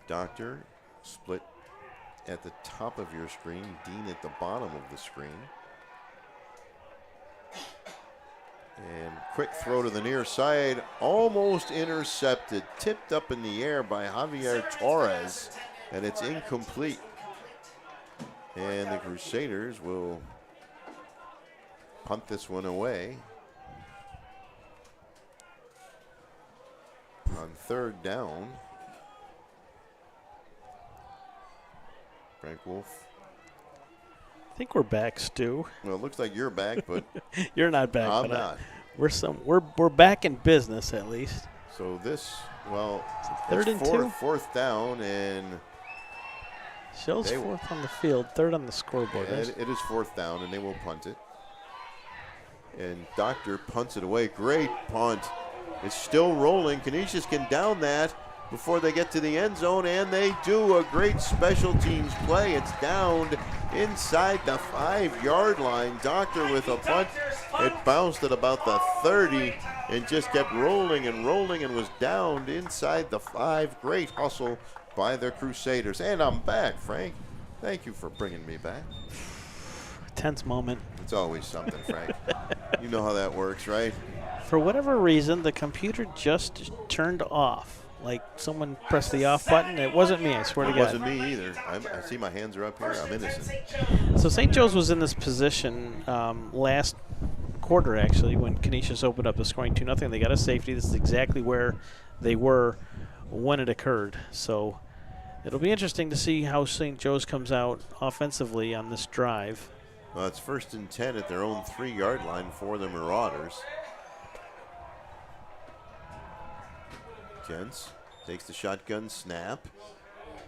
Doctor split at the top of your screen, Dean at the bottom of the screen. And quick throw to the near side, almost intercepted, tipped up in the air by Javier Torres, and it's incomplete. And the Crusaders will punt this one away. On third down, Frank Wolf. I think we're back, Stu. Well, it looks like you're back, but you're not back. I'm not. We're back in business at least. So this, well, third and two, fourth down, and shows fourth on the field, third on the scoreboard. Yeah, it is fourth down, and they will punt it. And Doctor punts it away. Great punt. It's still rolling. Canisius can down that before they get to the end zone, and they do. A great special teams play. It's downed inside the 5-yard line. Doctor with a punt. It bounced at about the 30 and just kept rolling and rolling and was downed inside the 5. Great hustle by the Crusaders. And I'm back, Frank. Thank you for bringing me back. Tense moment. It's always something, Frank. You know how that works, right? For whatever reason, the computer just turned off. Like someone pressed the off button. It wasn't me, I swear to God. It wasn't me either. I see my hands are up here. I'm innocent. So St. Joe's was in this position last quarter, actually, when Canisius opened up the scoring 2-0. They got a safety. This is exactly where they were when it occurred. So it'll be interesting to see how St. Joe's comes out offensively on this drive. Well, it's 1st and 10 at their own 3-yard line for the Marauders. Jens takes the shotgun snap,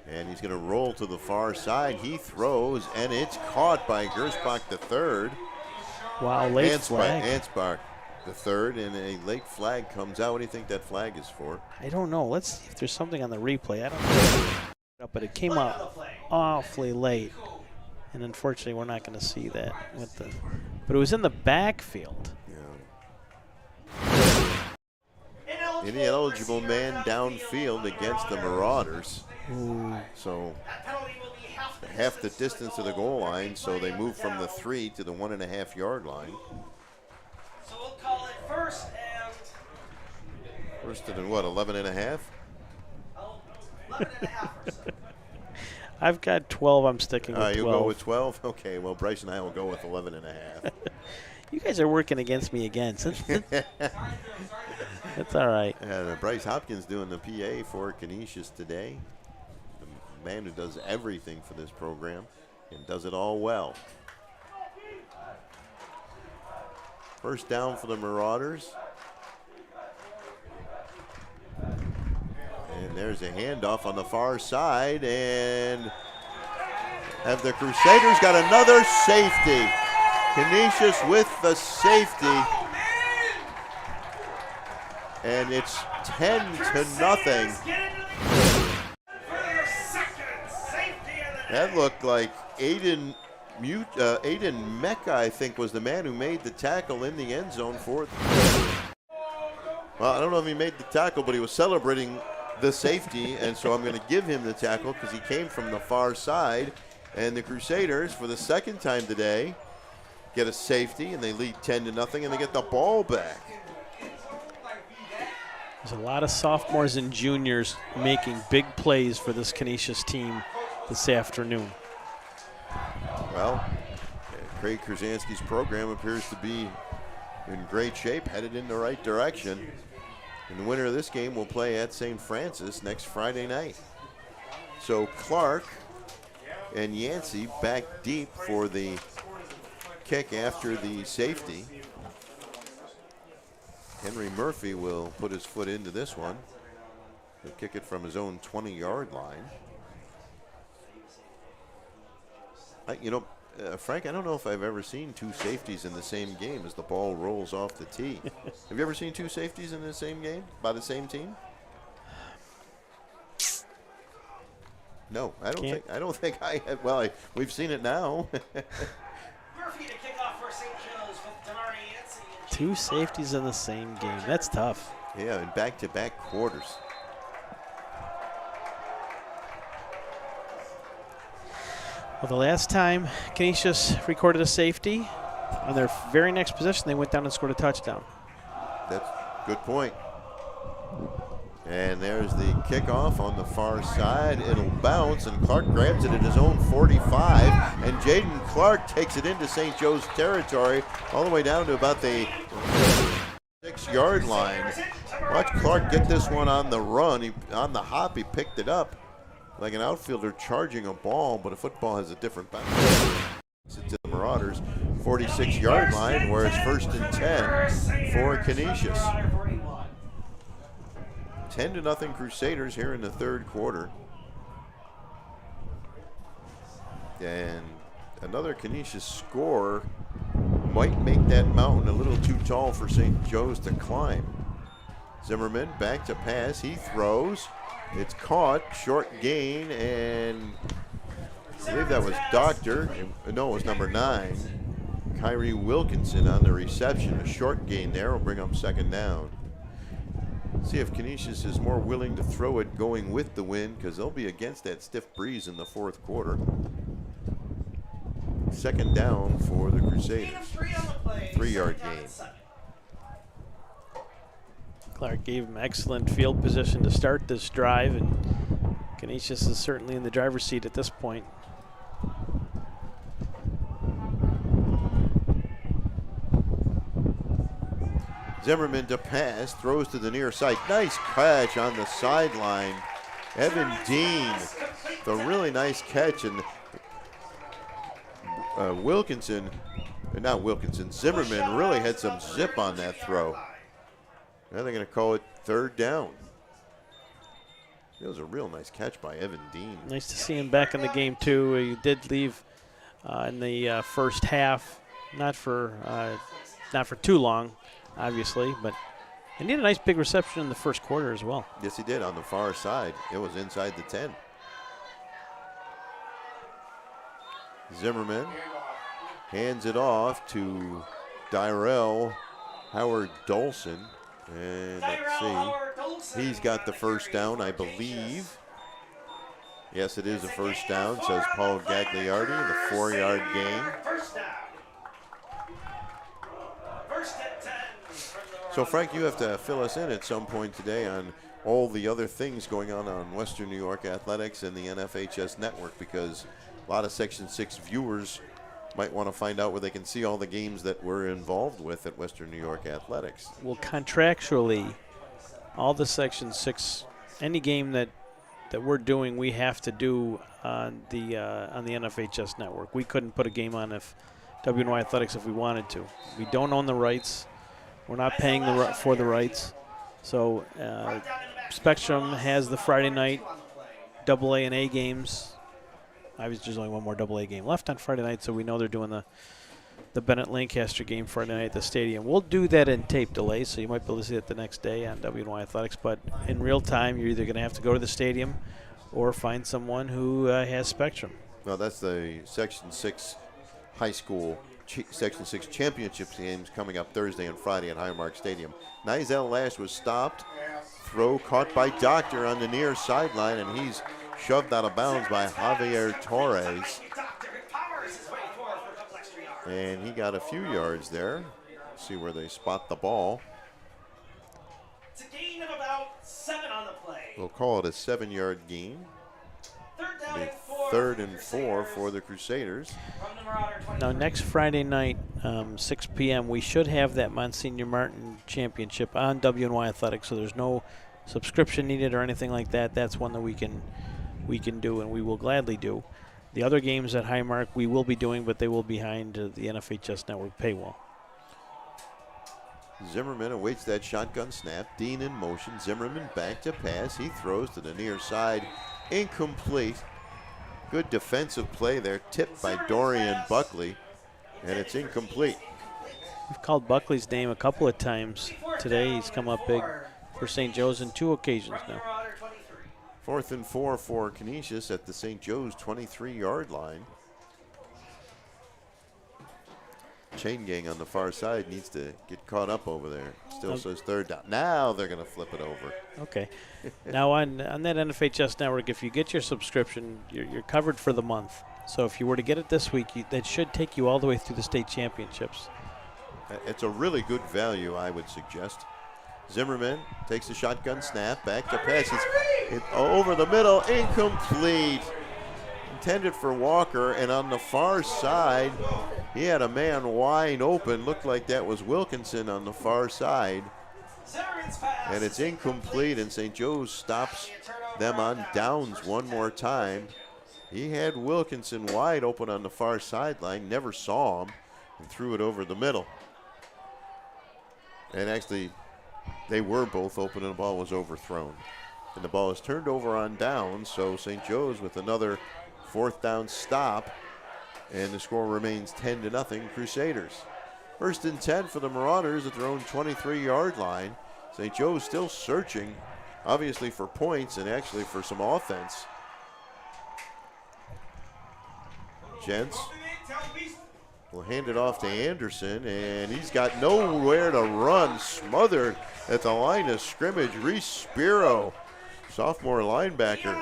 and he's going to roll to the far side. He throws, and it's caught by Gersbach III. Wow, late flag. Ansbach III, and a late flag comes out. What do you think that flag is for? I don't know. Let's see if there's something on the replay. I don't know. But it came out awfully late, and unfortunately we're not going to see that. But it was in the backfield. Any eligible man downfield against the Marauders. Ooh. So half the distance to the goal line, so they move from the 3 to the 1.5-yard line. So we'll call it first and... First and what, 11 and a half? 11 and a half or so. I've got 12. I'm sticking with 12. You'll go with 12? Okay, well, Bryce and I will go with 11 and a half. You guys are working against me again. That's all right. Bryce Hopkins doing the PA for Canisius today. The man who does everything for this program and does it all well. First down for the Marauders. And there's a handoff on the far side, and have the Crusaders got another safety. Canisius with the safety. And it's 10-0. That looked like Aiden Mecca, I think, was the man who made the tackle in the end zone for it. Well, I don't know if he made the tackle, but he was celebrating the safety, and so I'm going to give him the tackle because he came from the far side. And the Crusaders, for the second time today, get a safety, and they lead 10-0, and they get the ball back. There's a lot of sophomores and juniors making big plays for this Canisius team this afternoon. Well, Craig Krasinski's program appears to be in great shape, headed in the right direction. And the winner of this game will play at St. Francis next Friday night. So Clark and Yancey back deep for the kick after the safety. Henry Murphy will put his foot into this one. He'll kick it from his own 20-yard line. Frank, I don't know if I've ever seen two safeties in the same game as the ball rolls off the tee. Have you ever seen two safeties in the same game by the same team? No, I don't think I have. Well, we've seen it now. Murphy to kick off for St. Joe's with Damari Yancey. Two safeties in the same game. That's tough. Yeah, in back-to-back quarters. Well, the last time Canisius recorded a safety, on their very next possession, they went down and scored a touchdown. That's a good point. And there's the kickoff on the far side. It'll bounce, and Clark grabs it at his own 45. And Jaden Clark takes it into St. Joe's territory, all the way down to about the 6-yard line. Watch Clark get this one on the run. On the hop, he picked it up like an outfielder charging a ball, but a football has a different bounce. To the Marauders, 46-yard line, where it's 1st and 10 for Canisius. 10-0 Crusaders here in the third quarter. And another Canisius score might make that mountain a little too tall for St. Joe's to climb. Zimmerman back to pass. He throws. It's caught. Short gain. And I believe that was Doctor. No, it was number 9. Kyrie Wilkinson on the reception. A short gain there will bring up 2nd down. See if Canisius is more willing to throw it going with the wind, because they'll be against that stiff breeze in the fourth quarter. 2nd down for the Crusaders. 3-yard gain. Clark gave him excellent field position to start this drive, and Canisius is certainly in the driver's seat at this point. Zimmerman to pass, throws to the near side. Nice catch on the sideline. Evan Dean, the really nice catch. And Zimmerman really had some zip on that throw. Now they're going to call it 3rd down. It was a real nice catch by Evan Dean. Nice to see him back in the game, too. He did leave in the first half, not for too long, obviously, but he needed a nice big reception in the first quarter as well. Yes, he did on the far side. It was inside the 10. Zimmerman hands it off to Dyrell Howard Dolson. And let's see, he's got the 1st down, I believe. Yes, it is a 1st down, says Paul Gagliardi, the 4-yard gain. So, Frank, you have to fill us in at some point today on all the other things going on Western New York Athletics and the NFHS network, because a lot of Section 6 viewers might want to find out where they can see all the games that we're involved with at Western New York Athletics. Well, contractually, all the Section 6, any game that we're doing, we have to do on the NFHS network. We couldn't put a game on WNY Athletics if we wanted to. We don't own the rights. We're not paying for the rights. So Spectrum has the Friday night AA and A games. Obviously, there's only one more AA game left on Friday night, so we know they're doing the Bennett-Lancaster game Friday night at the stadium. We'll do that in tape delay, so you might be able to see it the next day on WNY Athletics. But in real time, you're either going to have to go to the stadium or find someone who has Spectrum. Well, that's the Section 6 high school Section 6 championship games coming up Thursday and Friday at Highmark Stadium. Nizel Lash was stopped. Throw caught by Doctor on the near sideline, and he's shoved out of bounds by Javier Torres. And he got a few yards there. See where they spot the ball. It's a gain of about 7 on the play. We'll call it a 7-yard gain. 3rd and 4 for the Crusaders. Now, next Friday night, 6 p.m., we should have that Monsignor Martin Championship on WNY Athletics, so there's no subscription needed or anything like that. That's one that we can do, and we will gladly do. The other games at Highmark we will be doing, but they will be behind the NFHS Network paywall. Zimmerman awaits that shotgun snap. Dean in motion. Zimmerman back to pass. He throws to the near side. Incomplete. Good defensive play there. Tipped by Dorian Buckley. And it's incomplete. We've called Buckley's name a couple of times today. He's come up big for St. Joe's in 2 occasions now. 4th and 4 for Canisius at the St. Joe's 23-yard line. Chain gang on the far side needs to get caught up over there. Still says 3rd down. Now they're going to flip it over. Okay. Now on that NFHS network, if you get your subscription, you're covered for the month. So if you were to get it this week, that should take you all the way through the state championships. It's a really good value, I would suggest. Zimmerman takes the shotgun snap, back to pass. Over the middle, incomplete. Intended for Walker, and on the far side, he had a man wide open. Looked like that was Wilkinson on the far side. And it's incomplete, and St. Joe's stops them on downs one more time. He had Wilkinson wide open on the far sideline, never saw him, and threw it over the middle. And actually, they were both open, and the ball was overthrown. And the ball is turned over on downs, so St. Joe's with another 4th down stop, and the score remains 10-0 Crusaders. 1st and 10 for the Marauders at their own 23-yard line. St. Joe's still searching, obviously, for points and actually for some offense. Gents will hand it off to Anderson, and he's got nowhere to run. Smothered at the line of scrimmage. Reese Spiro, sophomore linebacker,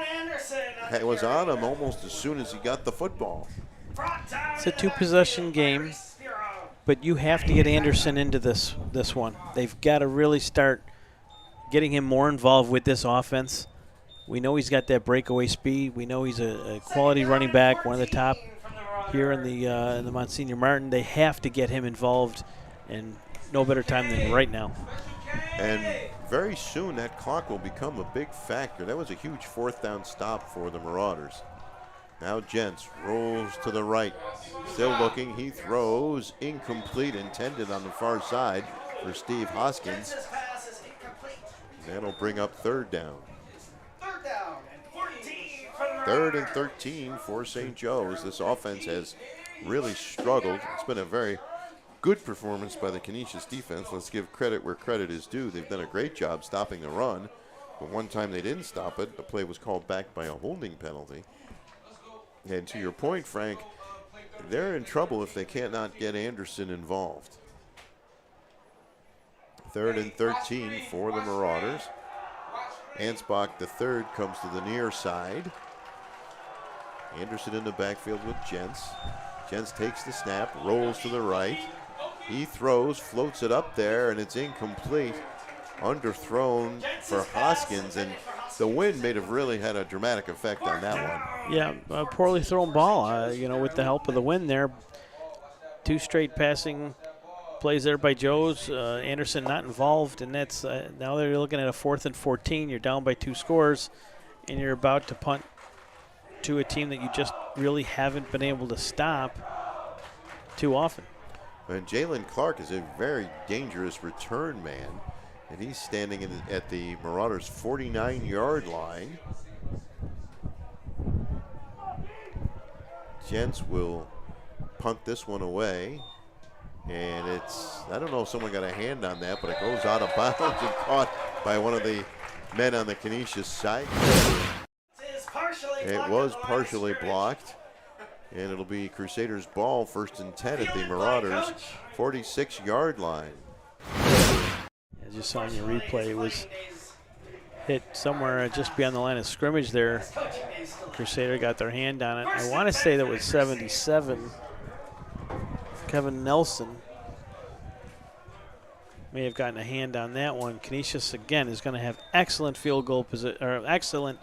was on him almost as soon as he got the football. It's a 2-possession game, but you have to get Anderson into this one. They've got to really start getting him more involved with this offense. We know he's got that breakaway speed. We know he's a quality running back, one of the top here in the Monsignor Martin. They have to get him involved, and no better time than right now. And very soon that clock will become a big factor. That was a huge 4th down stop for the Marauders. Now Gents rolls to the right. Still looking, he throws, incomplete, intended on the far side for Steve Hoskins. That'll bring up 3rd down. 3rd and 13 for St. Joe's. This offense has really struggled. It's been a very good performance by the Canisius defense. Let's give credit where credit is due. They've done a great job stopping the run, but one time they didn't stop it. The play was called back by a holding penalty. And to your point, Frank, they're in trouble if they cannot get Anderson involved. 3rd and 13 for the Marauders. Ansbach, the third, comes to the near side. Anderson in the backfield with Gents. Gents takes the snap, rolls to the right. He throws, floats it up there, and it's incomplete. Underthrown for Hoskins, and the wind may have really had a dramatic effect on that one. Yeah, a poorly thrown ball, with the help of the wind there. 2 straight passing plays there by Joe's. Anderson not involved, and that's now they're looking at a 4th and 14. You're down by 2 scores, and you're about to punt to a team that you just really haven't been able to stop too often. And Jalen Clark is a very dangerous return man, and he's standing at the Marauders' 49-yard line. Gents will punt this one away, and I don't know if someone got a hand on that, but it goes out of bounds and caught by one of the men on the Canisius side. It was partially blocked, and it'll be Crusaders' ball, 1st and 10 at the Marauders' 46-yard line. As you saw in your replay, it was hit somewhere just beyond the line of scrimmage there. Crusader got their hand on it. I want to say that was 77. Kevin Nelson may have gotten a hand on that one. Canisius, again, is going to have excellent field goal position, or excellent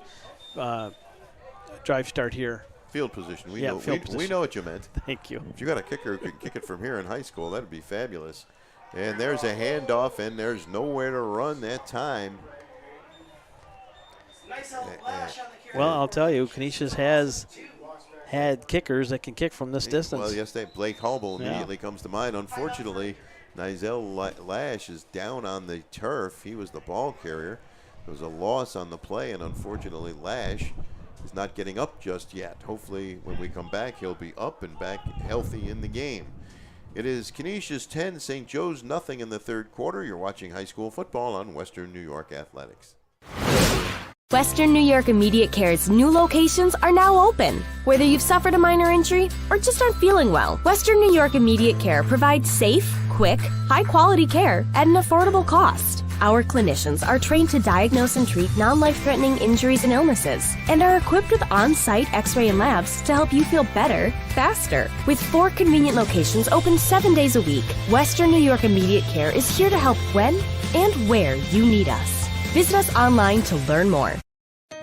drive start here. Field position. We know what you meant. Thank you. If you got a kicker who could kick it from here in high school, that'd be fabulous. And there's a handoff, and there's nowhere to run that time. Well, I'll tell you, Canisius has had kickers that can kick from this distance. Well, yes, Blake Hubble immediately comes to mind. Unfortunately, Nizel Lash is down on the turf. He was the ball carrier. There was a loss on the play, and unfortunately, Lash is not getting up just yet. Hopefully, when we come back, he'll be up and back healthy in the game. It is Canisius 10, St. Joe's nothing in the 3rd quarter. You're watching high school football on Western New York Athletics. Western New York Immediate Care's new locations are now open. Whether you've suffered a minor injury or just aren't feeling well, Western New York Immediate Care provides safe, quick, high-quality care at an affordable cost. Our clinicians are trained to diagnose and treat non-life-threatening injuries and illnesses, and are equipped with on-site x-ray and labs to help you feel better, faster. With 4 convenient locations open 7 days a week, Western New York Immediate Care is here to help when and where you need us. Visit us online to learn more.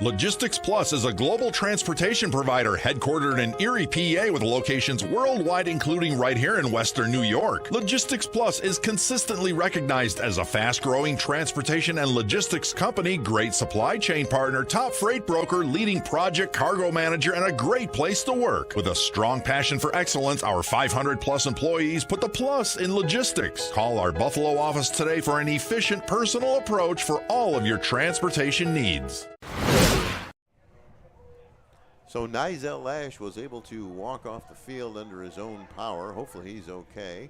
Logistics Plus is a global transportation provider headquartered in Erie, PA, with locations worldwide, including right here in Western New York. Logistics Plus is consistently recognized as a fast-growing transportation and logistics company, great supply chain partner, top freight broker, leading project cargo manager, and a great place to work. With a strong passion for excellence, our 500-plus employees put the plus in logistics. Call our Buffalo office today for an efficient, personal approach for all of your transportation needs. So Nigel Lash was able to walk off the field under his own power. Hopefully he's okay.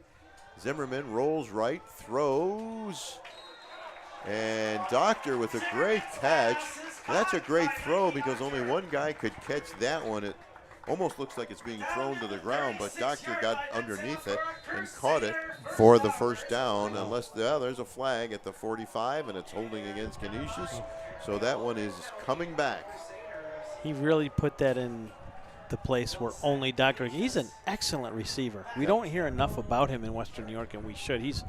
Zimmerman rolls right, throws, and Doctor with a great catch. That's a great throw because only one guy could catch that one. It almost looks like it's being thrown to the ground, but Doctor got underneath it and caught it for the first down. Unless there's a flag at the 45, and it's holding against Canisius. So that one is coming back. He really put that in the place where only Dr. He's an excellent receiver. We don't hear enough about him in Western New York, and we should. He's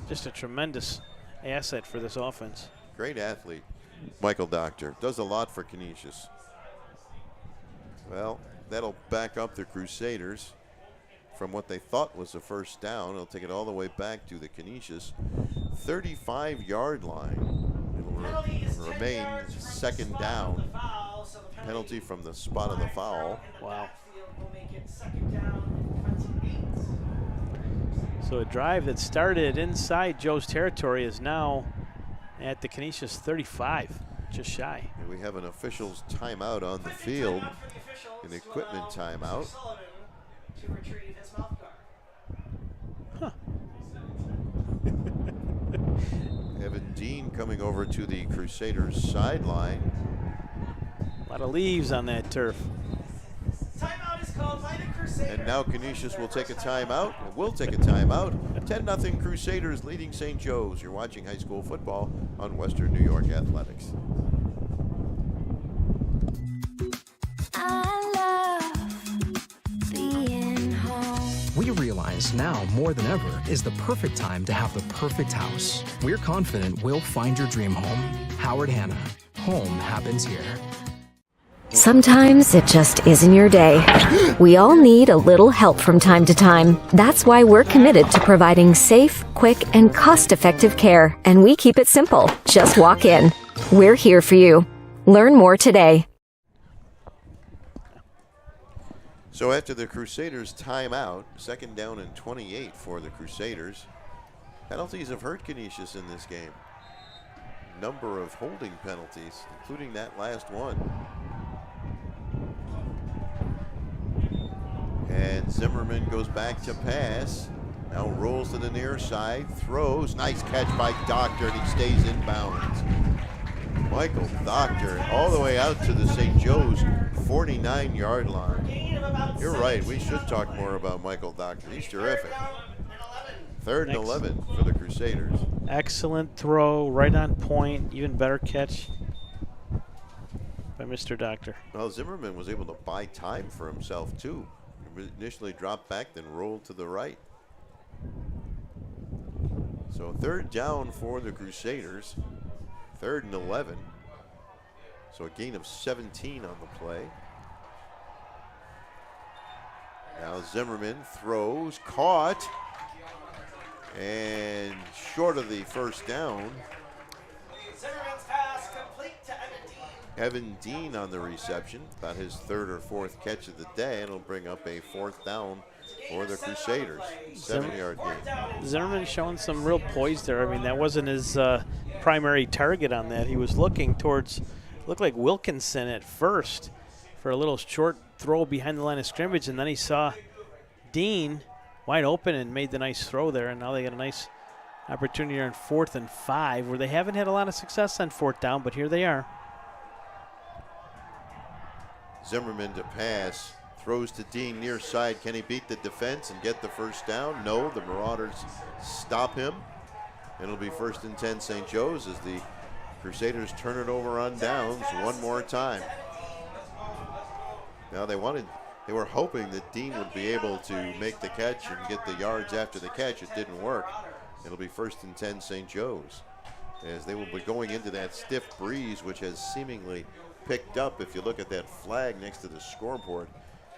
just a tremendous asset for this offense. Great athlete, Michael Doctor. Does a lot for Canisius. Well, that'll back up the Crusaders from what they thought was a first down. It'll take it all the way back to the Canisius 35-yard line. It'll remain second down. Penalty from the spot of the foul. Wow. So a drive that started inside Joe's territory is now at the Canisius 35, just shy. And we have an official's timeout on the field, an equipment timeout. Huh. Evan Dean coming over to the Crusaders sideline. A lot of leaves on that turf. Timeout is called by the Crusaders. And now Canisius will take a timeout. We'll take a timeout. 10-0 Crusaders leading St. Joe's. You're watching high school football on Western New York Athletics. I love being home. We realize now more than ever is the perfect time to have the perfect house. We're confident we'll find your dream home. Howard Hanna. Home happens here. Sometimes it just isn't your day. We all need a little help from time to time. That's why we're committed to providing safe, quick, and cost-effective care. And we keep it simple. Just walk in. We're here for you. Learn more today. So after the Crusaders timeout, second down and 28 for the Crusaders. Penalties have hurt Canisius in this game. Number of holding penalties, including that last one. And Zimmerman goes back to pass. Now rolls to the near side, throws. Nice catch by Doctor, and he stays in bounds. Michael Doctor all the way out to the St. Joe's 49-yard line. You're right, we should talk more about Michael Doctor. He's terrific. Third and 11 for the Crusaders. Excellent throw, right on point, even better catch by Mr. Doctor. Well, Zimmerman was able to buy time for himself too. He initially dropped back, then rolled to the right. So third down for the Crusaders. Third and 11. So a gain of 17 on the play. Now Zimmerman throws, caught, and short of the first down. Zimmerman's pass complete to Evan Dean on the reception, about his third or fourth catch of the day, and it'll bring up a fourth down for the Crusaders. 7-yard gain. Zimmerman showing some real poise there. I mean, that wasn't his primary target on that. He was looking towards, looked like Wilkinson at first for a little short throw behind the line of scrimmage, and then he saw Dean wide open and made the nice throw there, and now they got a nice opportunity on 4th and 5, where they haven't had a lot of success on 4th down, but here they are. Zimmerman to pass, throws to Dean near side. Can he beat the defense and get the first down? No, the Marauders stop him. It'll be 1st and 10 St. Joe's as the Crusaders turn it over on downs one more time. Now they were hoping that Dean would be able to make the catch and get the yards after the catch. It didn't work. It'll be 1st and 10 St. Joe's as they will be going into that stiff breeze, which has seemingly picked up. If you look at that flag next to the scoreboard,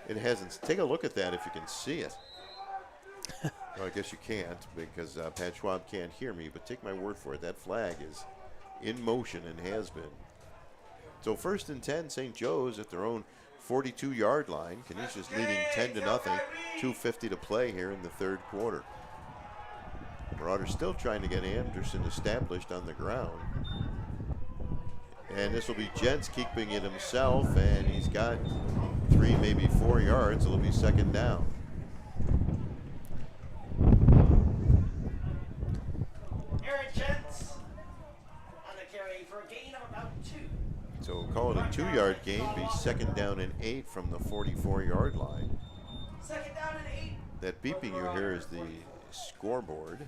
it hasn't. Take a look at that if you can see it. Well, I guess you can't because Pat Schwab can't hear me, but take my word for it, that flag is in motion and has been. So 1st and 10 St. Joe's at their own 42-yard line. Canisius leading 10-0. 2:50 to play here in the 3rd quarter. Marauders still trying to get Anderson established on the ground. And this will be Jentz keeping it himself, and he's got 3, maybe 4 yards. It'll be 2nd down. Aaron Jentz on the carry for a gain of about 2. So we'll call it a 2-yard gain, be 2nd down and 8 from the 44-yard line. 2nd down and 8. That beeping you hear is the scoreboard.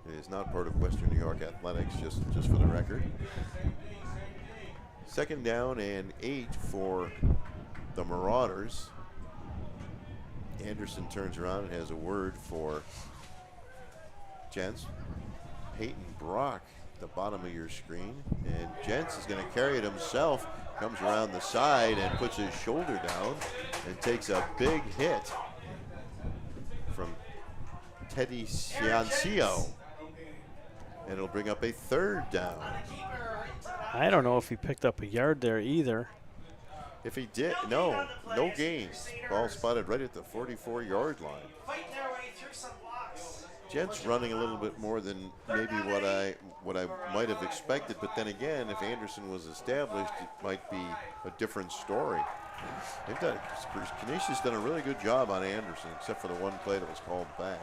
It is not part of Western New York Athletics, just for the record. 2nd down and 8 for the Marauders. Anderson turns around and has a word for Jentz. Peyton Brock, the bottom of your screen. And Jentz is going to carry it himself. Comes around the side and puts his shoulder down and takes a big hit from Teddy Ciancio. And it'll bring up a 3rd down. I don't know if he picked up a yard there either. If he did, no gains. Ball spotted right at the 44-yard line. Fighting their way through some blocks. Jentz running a little bit more than maybe what I might have expected, but then again, if Anderson was established, it might be a different story. Canisius done a really good job on Anderson, except for the one play that was called back.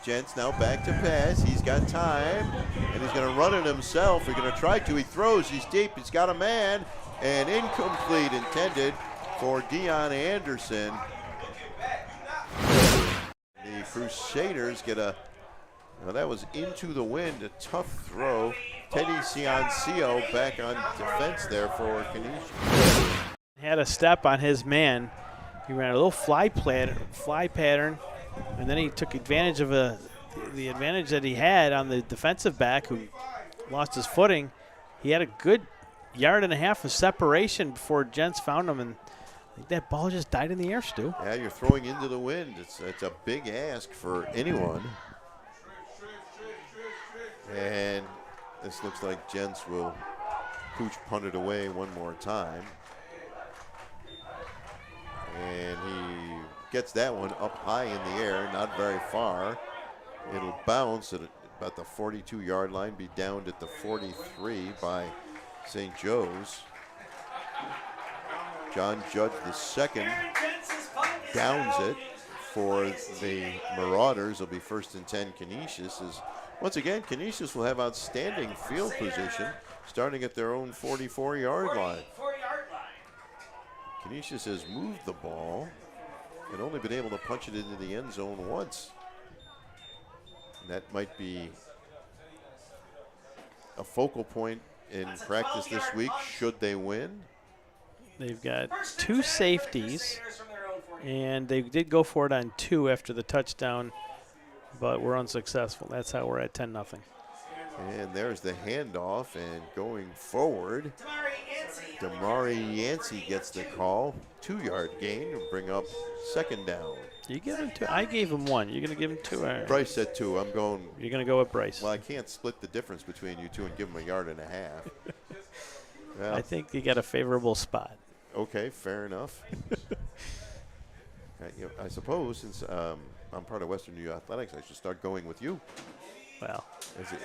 Jentz now back to pass. He's got time, and he's going to run it himself. He's going to try to. He throws. He's deep. He's got a man, and incomplete, intended for Dion Anderson. The Crusaders get a. Well, that was into the wind. A tough throw. Teddy Ciancio back on defense there for Canisius. Had a step on his man. He ran a little fly pattern. And then he took advantage of the advantage that he had on the defensive back who lost his footing. He had a good 1.5 yards of separation before Jentz found him, and I think that ball just died in the air, Stu. Yeah, you're throwing into the wind. It's a big ask for anyone. And this looks like Jentz will pooch punt it away one more time. And he gets that one up high in the air, not very far. It'll bounce at about the 42-yard line, be downed at the 43 by St. Joe's. John Judge II downs it for the Marauders. It'll be 1st and 10 Canisius. Once again, Canisius will have outstanding field position starting at their own 44-yard line. Canisius has moved the ball and only been able to punch it into the end zone once. And that might be a focal point in practice this week should they win. They've got 2 safeties, and they did go for it on 2 after the touchdown, but we're unsuccessful. That's how we're at 10-0. And there's the handoff, and going forward, Damari Yancey gets the call. 2-yard gain to bring up 2nd down. You give him 2. I gave him 1. You're going to give him 2. Bryce said 2. I'm going. You're going to go with Bryce. Well, I can't split the difference between you two and give him 1.5 yards. Well, I think you got a favorable spot. Okay, fair enough. I suppose since I'm part of Western New York Athletics, I should start going with you. Well, is it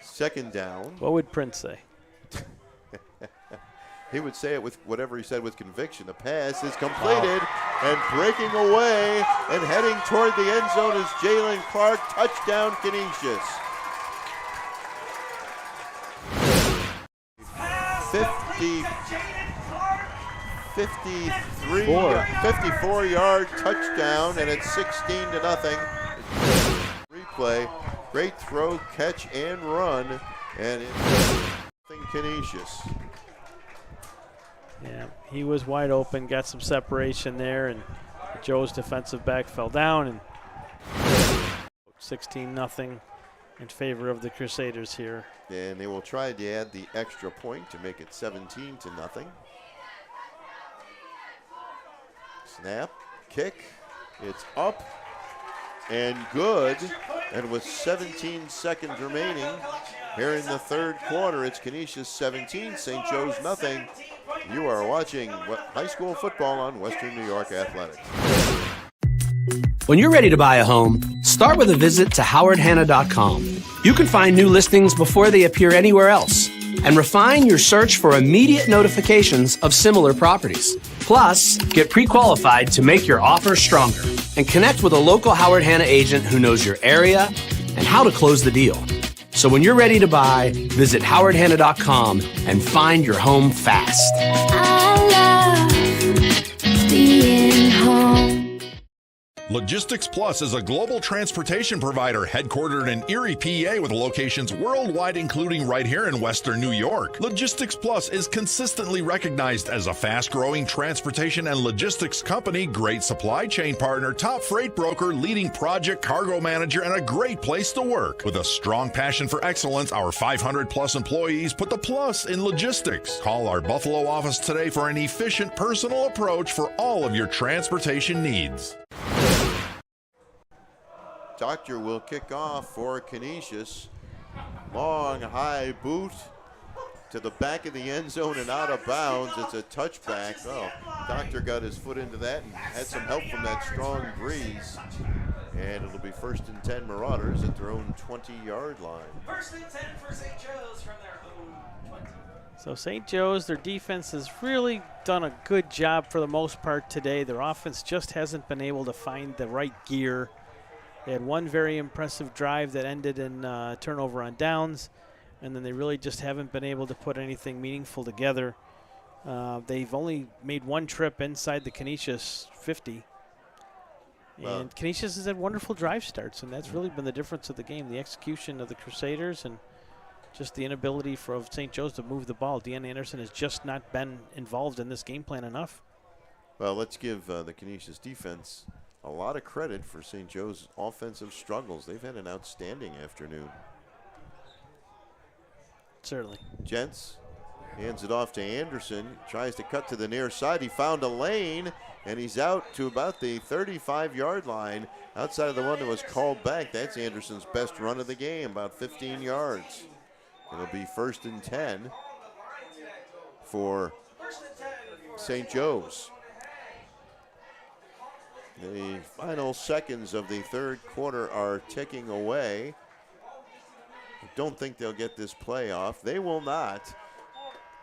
2nd down? What would Prince say? He would say it with whatever he said with conviction. The pass is completed, and breaking away and heading toward the end zone is Jalen Clark. Touchdown, Canisius. 50 54-yard touchdown, and it's 16-0. Replay, great throw, catch, and run, and it's Canisius. Yeah, he was wide open, got some separation there, and Joe's defensive back fell down, and 16-0 in favor of the Crusaders here. And they will try to add the extra point to make it 17-0. Snap, kick, it's up and good. And with 17 seconds remaining here in the third quarter, it's Canisius 17, St. Joe's nothing. You are watching high school football on Western New York Athletics. When you're ready to buy a home, start with a visit to howardhanna.com. You can find new listings before they appear anywhere else and refine your search for immediate notifications of similar properties. Plus, get pre-qualified to make your offer stronger and connect with a local Howard Hanna agent who knows your area and how to close the deal. So when you're ready to buy, visit howardhanna.com and find your home fast. I love being home. Logistics Plus is a global transportation provider headquartered in Erie, PA with locations worldwide, including right here in Western New York. Logistics Plus is consistently recognized as a fast-growing transportation and logistics company, great supply chain partner, top freight broker, leading project cargo manager, and a great place to work. With a strong passion for excellence, our 500-plus employees put the plus in logistics. Call our Buffalo office today for an efficient, personal approach for all of your transportation needs. Doctor will kick off for Canisius. Long, high boot to the back of the end zone and out of bounds. It's a touchback. Oh, Doctor got his foot into that and had some help from that strong breeze. And it'll be 1st and 10 Marauders at their own 20-yard line. 1st and 10 for St. Joe's from their own 20. So St. Joe's, their defense has really done a good job for the most part today. Their offense just hasn't been able to find the right gear. They had one very impressive drive that ended in turnover on downs, and then they really just haven't been able to put anything meaningful together. They've only made one trip inside the Canisius 50. And Canisius has had wonderful drive starts, and that's really been the difference of the game, the execution of the Crusaders and just the inability of St. Joe's to move the ball. Deanna Anderson has just not been involved in this game plan enough. Well, let's give the Canisius defense a lot of credit for St. Joe's offensive struggles. They've had an outstanding afternoon. Certainly. Gents hands it off to Anderson, tries to cut to the near side. He found a lane, and he's out to about the 35-yard line, outside of the one that was called back. That's Anderson's best run of the game, about 15 yards. It'll be 1st and 10 for St. Joe's. The final seconds of the third quarter are ticking away. I don't think they'll get this play off. They will not.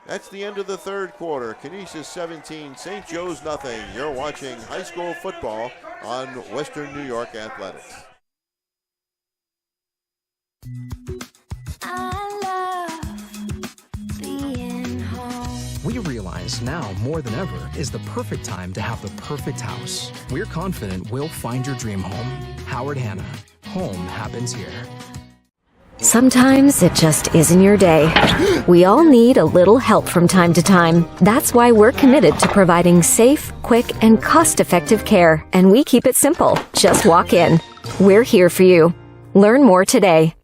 That's the end of the third quarter. Canisius 17, St. Joe's nothing. You're watching high school football on Western New York Athletics. We realize now more than ever is the perfect time to have the perfect house. We're confident we'll find your dream home. Howard Hanna. Home happens here. Sometimes it just isn't your day. We all need a little help from time to time. That's why we're committed to providing safe, quick, and cost-effective care. And we keep it simple. Just walk in. We're here for you. Learn more today.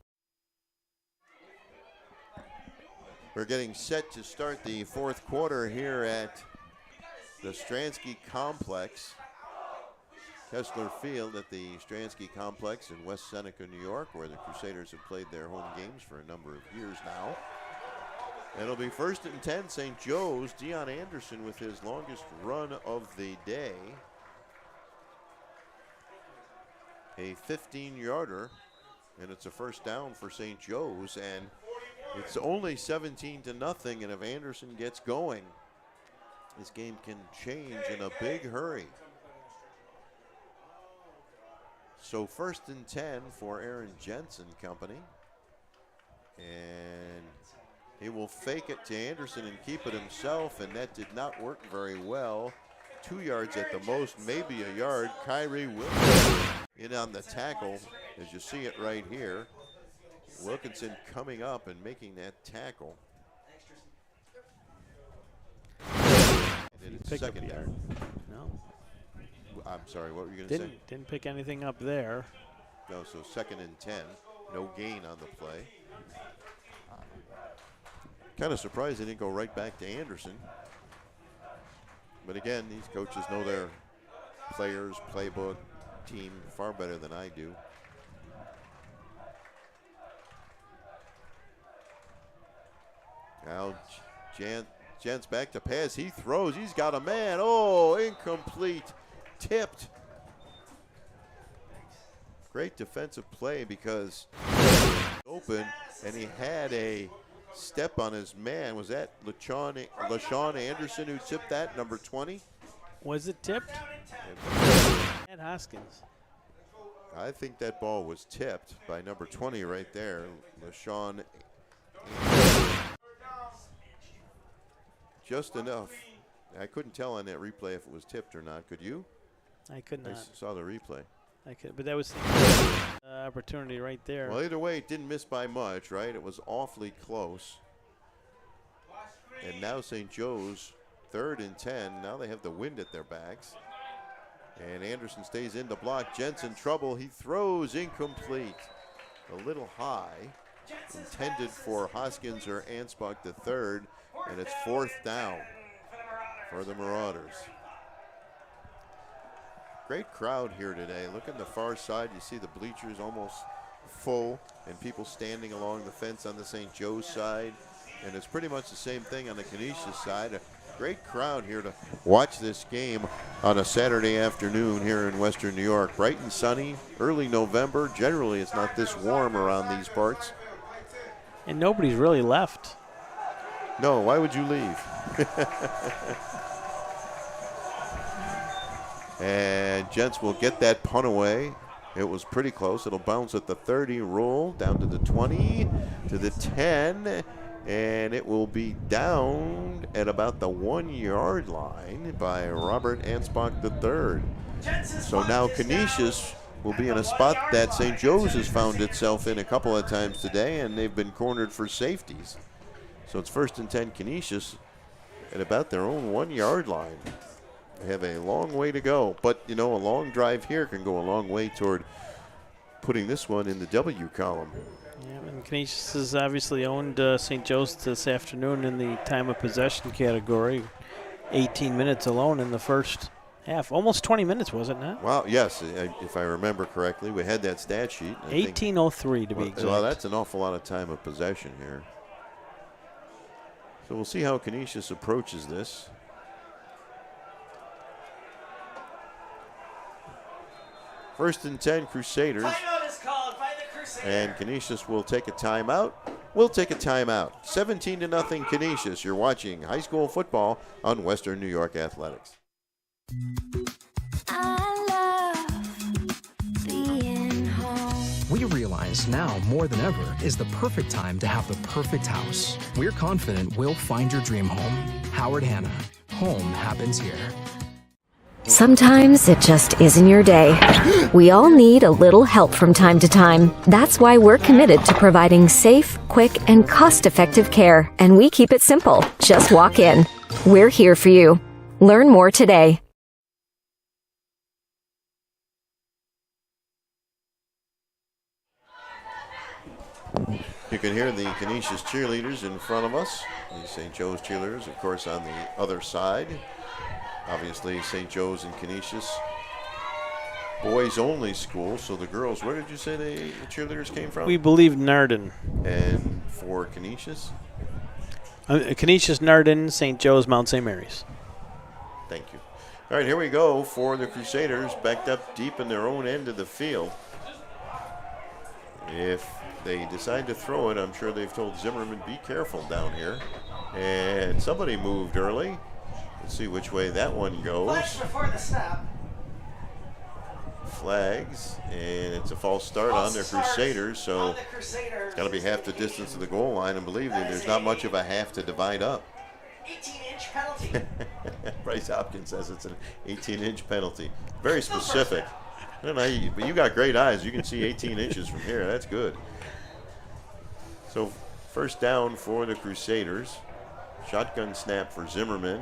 We're getting set to start the fourth quarter here at the Stransky Complex. Kessler Field at the Stransky Complex in West Seneca, New York, where the Crusaders have played their home games for a number of years now. It'll be 1st and 10, St. Joe's. Deion Anderson with his longest run of the day. A 15-yarder, and it's a first down for St. Joe's, and it's only 17-0, and if Anderson gets going, this game can change in a big hurry. So 1st and 10 for Aaron Jensen company. And He will fake it to Anderson and keep it himself, and that did not work very well. 2 yards at the most, maybe a yard. Kyrie Wilkinson in on the tackle, as you see it right here. Wilkinson coming up and making that tackle. And it's Pick up second yard. down. No, I'm sorry, what were you going to say? didn't pick anything up there. No, so 2nd and 10. No gain on the play. Kind of surprised they didn't go right back to Anderson. But again, these coaches know their players, playbook, team far better than I do. Now Jent's back to pass. He throws. He's got a man. Oh, incomplete. Tipped. Great defensive play because open, and he had a step on his man. Was that LaShawn Anderson who tipped that, number 20? Was it tipped? Ed Hoskins. I think that ball was tipped by number 20 right there, LaShawn. Just enough. I couldn't tell on that replay if it was tipped or not. Could you? I could not. I saw the replay. I could, but that was the opportunity right there. Well, either way, it didn't miss by much, right? It was awfully close. And now St. Joe's 3rd and 10. Now they have the wind at their backs. And Anderson stays in the block. Jensen trouble. He throws incomplete. A little high. Intended for Hoskins or Ansbach the 3rd. And it's 4th down for the Marauders. Great crowd here today. Look on the far side. You see the bleachers almost full and people standing along the fence on the St. Joe's side. And it's pretty much the same thing on the Canisius side. A great crowd here to watch this game on a Saturday afternoon here in Western New York. Bright and sunny, early November. Generally, it's not this warm around these parts. And nobody's really left. No, why would you leave? And Gents will get that punt away. It was pretty close. It'll bounce at the 30, roll down to the 20, to the 10, and it will be down at about the 1 yard line by Robert Ansbach III. So now Canisius will be in a spot that St. Joe's has found itself in a couple of times today, and they've been cornered for safeties. So it's 1st and 10 Canisius at about their own 1 yard line. They have a long way to go, but you know, a long drive here can go a long way toward putting this one in the W column. Yeah, and Canisius has obviously owned St. Joe's this afternoon in the time of possession category. 18 minutes alone in the first half. Almost 20 minutes, was it not? Wow, yes, if I remember correctly. We had that stat sheet. 18:03 to be exact. Well, that's an awful lot of time of possession here. So we'll see how Canisius approaches this. First and 10 Crusaders. And Canisius will take a timeout. We'll take a timeout. 17-0 Canisius. You're watching high school football on Western New York Athletics. I love being home. We realize now more than ever is the perfect time to have the perfect house. We're confident we'll find your dream home. Howard Hanna. Home happens here. Sometimes it just isn't your day. We all need a little help from time to time. That's why we're committed to providing safe, quick, and cost-effective care. And we keep it simple. Just walk in. We're here for you. Learn more today. You can hear the Canisius cheerleaders in front of us. The St. Joe's cheerleaders, of course, on the other side. Obviously, St. Joe's and Canisius, boys-only school. So the girls, where did you say the cheerleaders came from? We believe Narden. And for Canisius? Canisius, Narden, St. Joe's, Mount St. Mary's. Thank you. All right, here we go for the Crusaders, backed up deep in their own end of the field. If they decide to throw it, I'm sure they've told Zimmerman, be careful down here. And somebody moved early. Let's see which way that one goes. Flash before the snap. Flags, and it's a false start on the Crusaders, so it's got to be half the distance to the goal line, and believe me, there's not much of a half to divide up. 18-inch penalty. Bryce Hopkins says it's an 18-inch penalty. Very specific. I don't know, but you got great eyes. You can see 18 inches from here. That's good. So first down for the Crusaders. Shotgun snap for Zimmerman.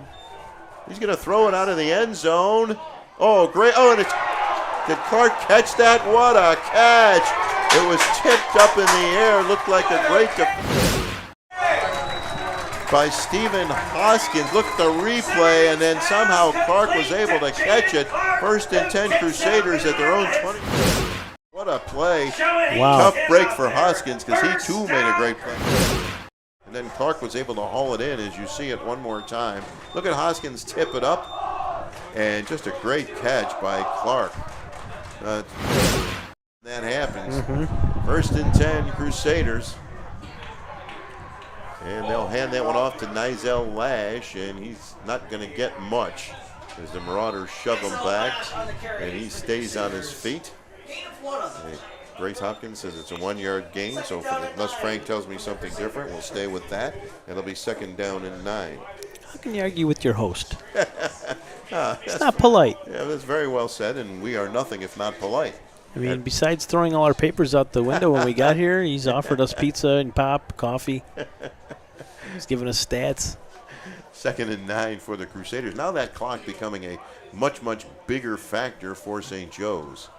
He's going to throw it out of the end zone. Oh, great. Oh, and did Clark catch that? What a catch. It was tipped up in the air. Looked like a great by Stephen Hoskins. Look at the replay, and then somehow Clark was able to catch it. First and 10 Crusaders at their own 20. What a play. Wow. Tough break for Hoskins because he too made a great play. And then Clark was able to haul it in, as you see it one more time. Look at Hoskins tip it up, and just a great catch by Clark. That happens. First and 10 Crusaders. And they'll hand that one off to Nizel Lash, and he's not going to get much as the Marauders shove him back, and he stays on his feet. Bryce Hopkins says it's a 1-yard gain, so unless Frank tells me something different, we'll stay with that. It'll be second down and 9. How can you argue with your host? It's not polite. Yeah, that's very well said, and we are nothing if not polite. I mean, besides throwing all our papers out the window when we got here, he's offered us pizza and pop, coffee. He's giving us stats. Second and 9 for the Crusaders. Now that clock becoming a much, much bigger factor for St. Joe's.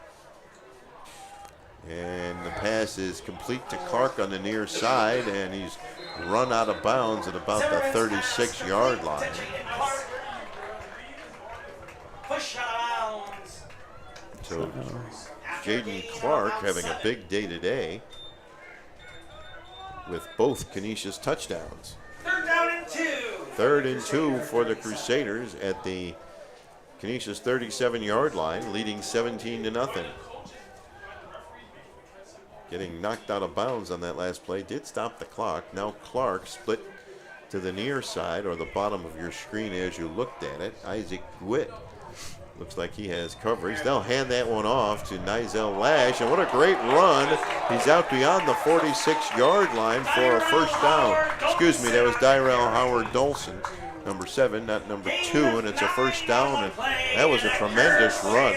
And the pass is complete to Clark on the near side, and he's run out of bounds at about the 36-yard line. So Jaden Clark having a big day today with both Canisius touchdowns. Third and 2 for the Crusaders at the Canisius 37-yard line, leading 17-0. Getting knocked out of bounds on that last play did stop the clock. Now Clark split to the near side, or the bottom of your screen as you looked at it. Isaac Witt looks like he has coverage. They'll hand that one off to Nizel Lash, and what a great run. He's out beyond the 46-yard line for a first down. Excuse me, that was Dyrell Howard Dolson, number 7, not number 2, and it's a first down, and that was a tremendous run.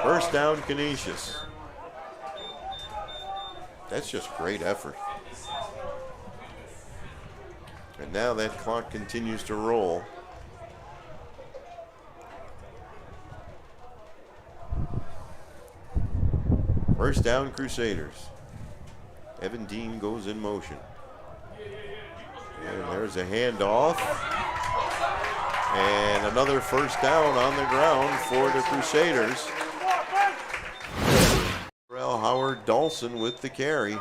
First down, Canisius. That's just great effort. And now that clock continues to roll. First down, Crusaders. Evan Dean goes in motion. And there's a handoff. And another first down on the ground for the Crusaders. Howard Dawson with the carry.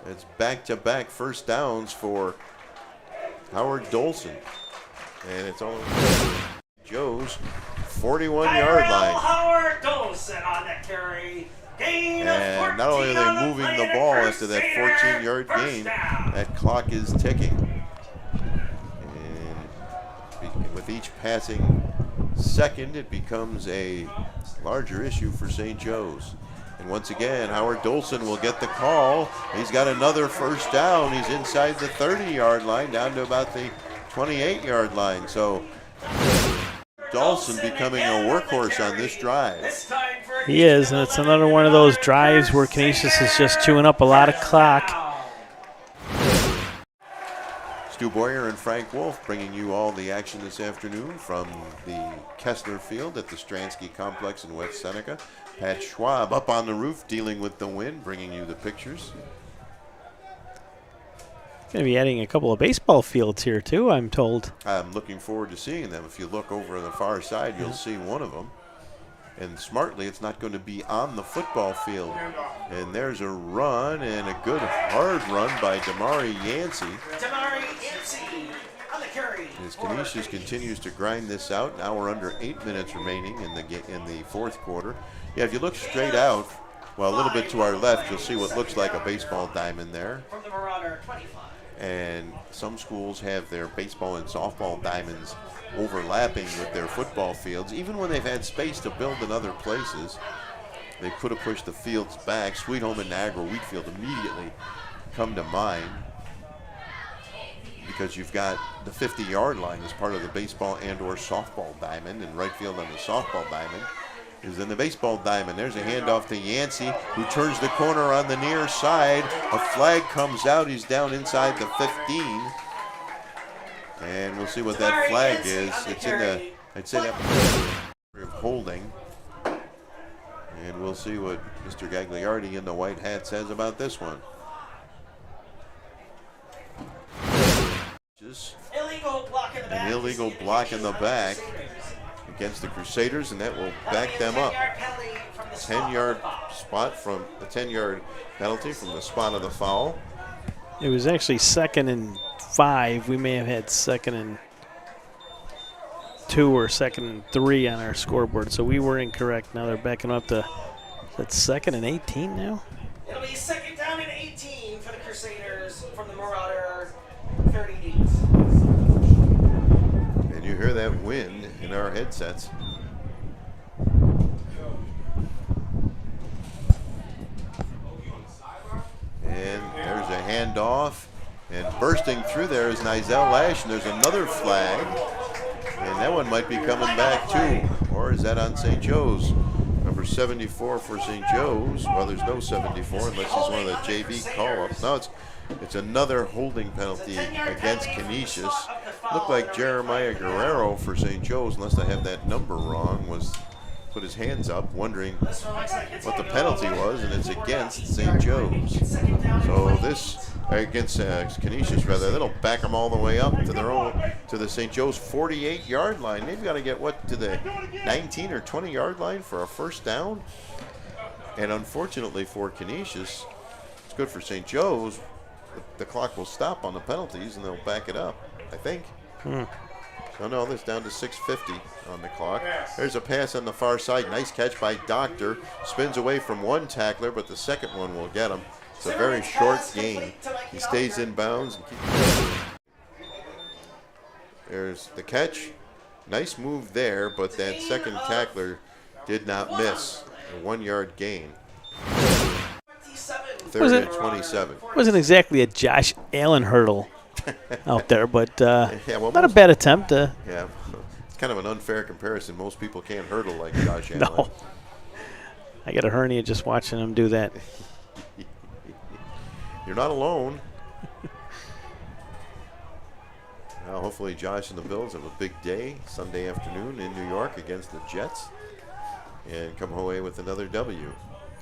It's back-to-back first downs for Howard Dolson. And it's on Joe's 41-yard line. Howard Dolson on that carry. Gain and not only are they moving the ball after that 14-yard gain, that clock is ticking. And with each passing second, it becomes a larger issue for St. Joe's. And once again, Howard Dolson will get the call. He's got another first down. He's inside the 30-yard line, down to about the 28-yard line. So Dolson becoming a workhorse on this drive. He is, and it's another one of those drives where Canisius is just chewing up a lot of clock. Stu Boyer and Frank Wolf bringing you all the action this afternoon from the Kessler Field at the Stransky Complex in West Seneca. Pat Schwab up on the roof dealing with the wind, bringing you the pictures. Going to be adding a couple of baseball fields here too, I'm told. I'm looking forward to seeing them. If you look over on the far side, you'll see one of them. And smartly, it's not going to be on the football field. And there's a run, and a good hard run by Damari Yancey. As Canisius continues to grind this out. Now we're under 8 minutes remaining in the fourth quarter. Yeah, if you look straight out, well, a little bit to our left, you'll see what looks like a baseball diamond there. From the Marauder 25. and some schools have their baseball and softball diamonds overlapping with their football fields. Even when they've had space to build in other places, they could have pushed the fields back. Sweet Home and Niagara Wheatfield immediately come to mind, because you've got the 50-yard line as part of the baseball and or softball diamond, and right field on the softball diamond is in the baseball diamond. There's a handoff to Yancey, who turns the corner on the near side. A flag comes out. He's down inside the 15. And we'll see what that flag is. It's in the, I'd say that was holding. And we'll see what Mr. Gagliardi in the white hat says about this one. Illegal block in the back. An illegal block in the back against the Crusaders, and that will back them up. 10-yard spot from the 10-yard penalty from the spot of the foul. It was actually 2nd and 5. We may have had 2nd and 2 or 2nd and 3 on our scoreboard, so we were incorrect. Now they're backing up to, that's 2nd and 18 now? It'll be 2nd down and 18 for the Crusaders from the Marauder 38. And you hear that wind in our headsets. And there's a handoff, and bursting through there is Nizell Lash, and there's another flag, and that one might be coming back too. Or is that on St. Joe's? Number 74 for St. Joe's. Well, there's no 74 unless he's one of the JV call-ups. No, it's another holding penalty against Canisius. Looked like Jeremiah Guerrero for St. Joe's, unless I have that number wrong, was put his hands up wondering what the penalty was, and it's against St. Joe's. So this, against Canisius rather, that'll back them all the way up to their own, to the St. Joe's 48-yard line. They've got to get, what, to the 19 or 20-yard line for a first down? And unfortunately for Canisius, it's good for St. Joe's. The clock will stop on the penalties and they'll back it up, I think. So no, this down to 6:50 on the clock. There's a pass on the far side. Nice catch by Doctor. Spins away from one tackler, but the second one will get him. It's a very short gain. He stays in bounds. And there's the catch. Nice move there, but that second tackler did not miss. A 1-yard gain. 3rd and 27. Wasn't exactly a Josh Allen hurdle out there, but yeah, well, not a bad attempt. Yeah, it's kind of an unfair comparison. Most people can't hurdle like Josh Allen. No. I got a hernia just watching him do that. You're not alone. Well, hopefully Josh and the Bills have a big day Sunday afternoon in New York against the Jets and come away with another W.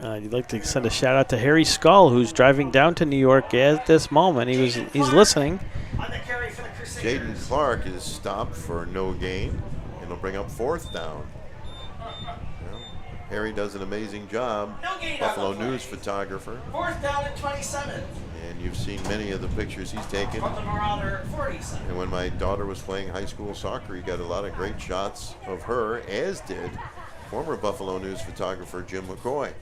You'd like to send a shout out to Harry Skull, who's driving down to New York at this moment. He's listening. Jaden Clark is stopped for no gain, and he'll bring up 4th down. Well, Harry does an amazing job. Buffalo News photographer. 4th down and 27. And you've seen many of the pictures he's taken. From the Marauder 47. And when my daughter was playing high school soccer, he got a lot of great shots of her, as did former Buffalo News photographer Jim McCoy.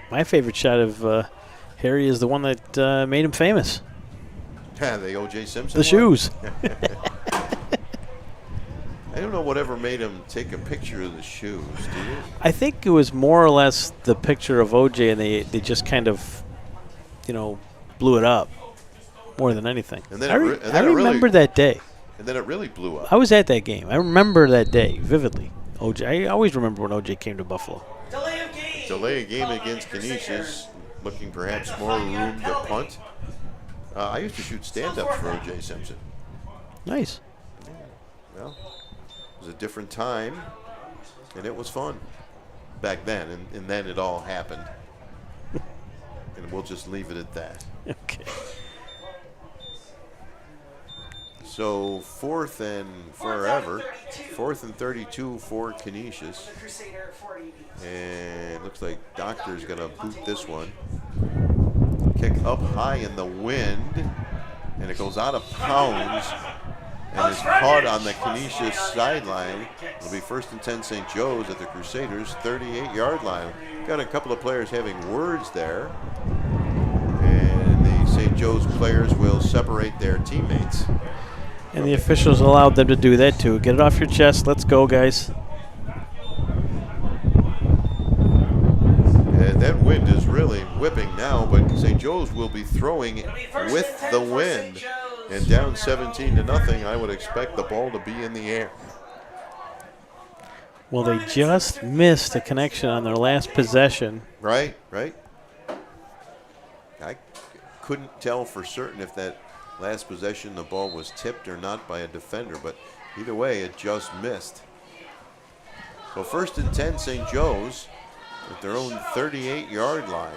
My favorite shot of Harry is the one that made him famous. Yeah, the O.J. Simpson The one? shoes. I don't know whatever made him take a picture of the shoes, do you? I think it was more or less the picture of O.J. and they just kind of, blew it up more than anything. And then I remember that day. And then it really blew up. I was at that game. I remember that day vividly. O.J. I always remember when O.J. came to Buffalo. Delay a game against Canisius, looking perhaps more room to punt. I used to shoot stand-ups for O.J. Simpson. Nice. Yeah, well, it was a different time, and it was fun back then, and then it all happened. And we'll just leave it at that. Okay. So 4th and forever, 4th and 32 for Canisius. And looks like Doctor's going to boot this one. Kick up high in the wind, and it goes out of bounds and is caught on the Canisius sideline. It'll be 1st and 10 St. Joe's at the Crusaders' 38-yard line. Got a couple of players having words there. And the St. Joe's players will separate their teammates. And the officials allowed them to do that too. Get it off your chest. Let's go, guys. And that wind is really whipping now, but St. Joe's will be throwing with the wind. And down 17-0, I would expect the ball to be in the air. Well, they just missed a connection on their last possession. Right. I couldn't tell for certain if that last possession the ball was tipped or not by a defender, but either way, it just missed. So 1st and 10, St. Joe's at their own 38-yard line.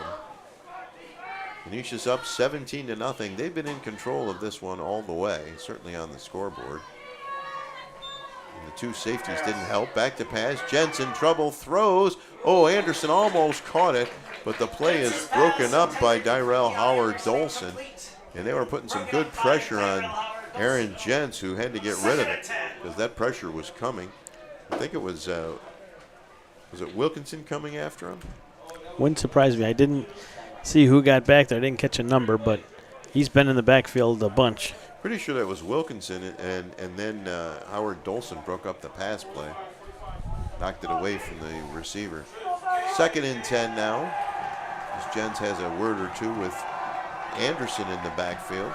Canisius up 17-0. They've been in control of this one all the way, certainly on the scoreboard. And the two safeties didn't help. Back to pass. Jensen, trouble, throws. Oh, Anderson almost caught it, but the play is broken up by Dyrell Howard-Dolson. And they were putting some good pressure on Aaron Jentz, who had to get rid of it because that pressure was coming. I think it was it Wilkinson coming after him? Wouldn't surprise me. I didn't see who got back there. I didn't catch a number, but he's been in the backfield a bunch. Pretty sure that was Wilkinson, and then Howard-Dolson broke up the pass play. Knocked it away from the receiver. 2nd and 10 now. As Jentz has a word or two with Anderson in the backfield.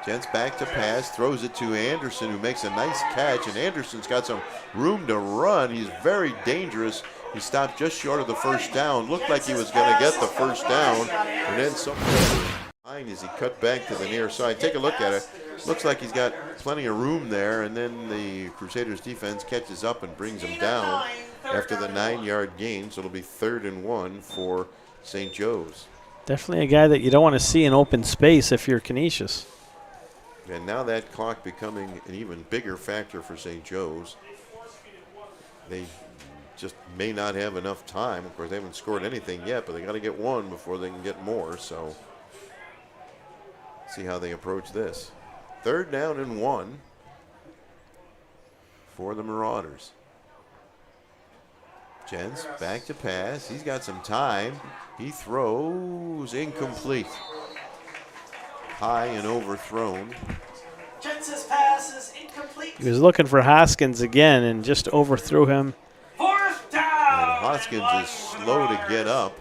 Jentz back to pass, throws it to Anderson, who makes a nice catch, and Anderson's got some room to run. He's very dangerous. He stopped just short of the first down. Looked like he was going to get the first down, and then something behind as he cut back to the near side. Take a look at it. Looks like he's got plenty of room there, and then the Crusaders defense catches up and brings him down after the 9-yard gain, so it'll be 3rd and 1 for St. Joe's. Definitely a guy that you don't want to see in open space if you're Canisius. And now that clock becoming an even bigger factor for St. Joe's. They just may not have enough time. Of course, they haven't scored anything yet, but they got to get one before they can get more. So see how they approach this. 3rd down and 1 for the Marauders. Jentz back to pass. He's got some time. He throws incomplete. High and overthrown. Jensen's pass is incomplete. He was looking for Hoskins again and just overthrew him. 4th down. And Hoskins is slow to get up.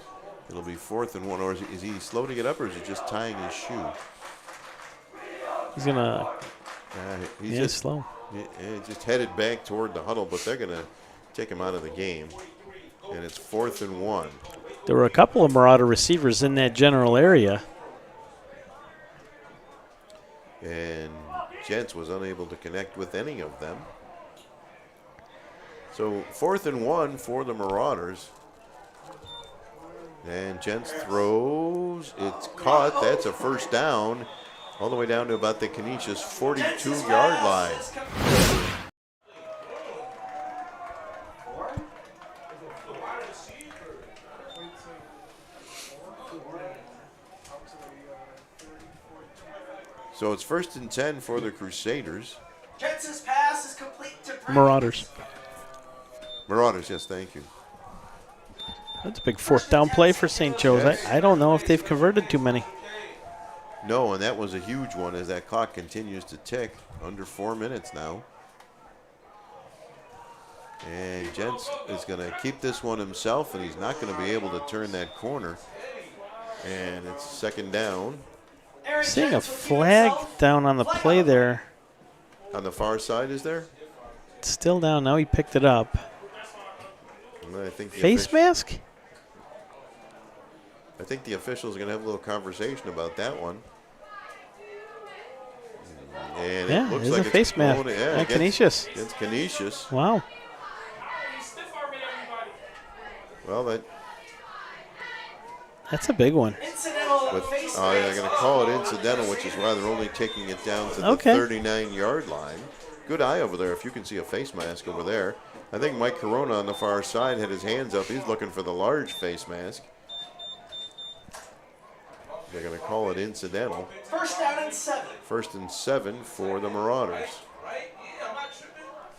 It'll be 4th and 1. Or is he slow to get up, or is he just tying his shoe? He's gonna. He's just slow. Just headed back toward the huddle, but they're gonna take him out of the game. And it's 4th and 1. There were a couple of Marauder receivers in that general area. And Jentz was unable to connect with any of them. So 4th and 1 for the Marauders. And Jentz throws. It's caught. That's a first down. All the way down to about the Canisius 42-yard line. So it's 1st and 10 for the Crusaders. Jensen's pass is complete to Marauders. Marauders, yes, thank you. That's a big 4th down play for St. Joe's. Yes. I don't know if they've converted too many. No, and that was a huge one as that clock continues to tick. Under 4 minutes now. And Jentz is going to keep this one himself, and he's not going to be able to turn that corner. And it's 2nd down. Seeing a flag down on the play there. On the far side, is there? It's still down. Now he picked it up. I think the Face mask? I think the officials are going to have a little conversation about that one. And yeah, it looks it's like a face mask. against Canisius. Against Canisius. Wow. Well, that's a big one. They're going to call it incidental, which is why they're only taking it down to the 39-yard line. Good eye over there if you can see a face mask over there. I think Mike Corona on the far side had his hands up. He's looking for the large face mask. They're going to call it incidental. 1st down and 7. 1st and 7 for the Marauders.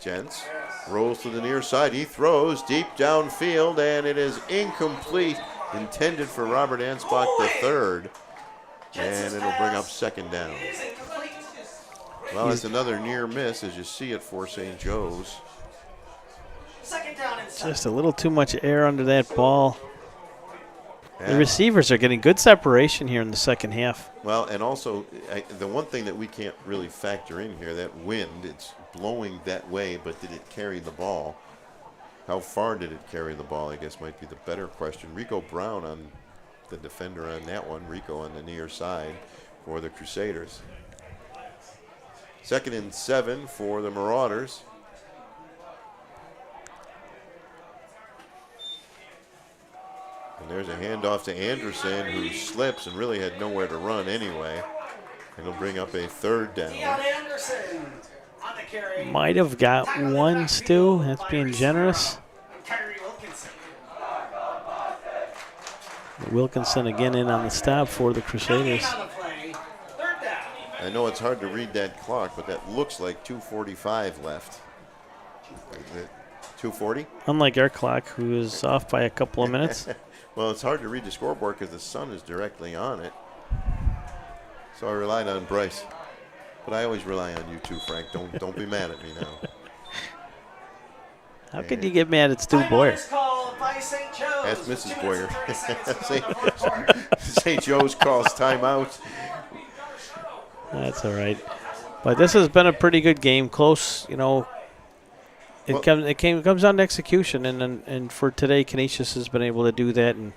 Jentz rolls to the near side. He throws deep downfield, and it is incomplete. Intended for Robert Ansbach III. And it'll bring up second down. Well, it's another near miss as you see it for St. Joe's. Second down and 7. Just a little too much air under that ball. The receivers are getting good separation here in the second half. Well, and also the one thing that we can't really factor in here, that wind, it's blowing that way, but did it carry the ball? How far did it carry the ball, I guess might be the better question. Rico Brown on the defender on that one. Rico on the near side for the Crusaders. Second and 7 for the Marauders. And there's a handoff to Anderson, who slips and really had nowhere to run anyway. And he'll bring up a third down. Anderson on the carry. Might have got one, Stu. That's being generous. Wilkinson again in on the stop for the Crusaders. I know it's hard to read that clock, but that looks like 2:45 left. 2:40? Unlike our clock, who is off by a couple of minutes. Well, it's hard to read the scoreboard because the sun is directly on it. So I relied on Bryce. But I always rely on you too, Frank. Don't be mad at me now. How could you get mad at Stu Boyer? That's Mrs. Boyer. St. Joe's calls timeout. That's all right. But this has been a pretty good game. Close, you know. It comes down to execution, and for today, Canisius has been able to do that, and